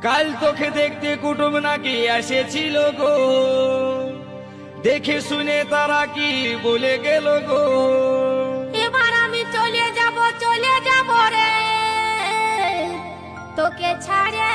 কাল তোকে দেখতে কুটুম নাকি এসেছিল গো, দেখে শুনে তারা কি বলে গেল গো। এবার আমি চলে যাব রে তোকে ছাড়ে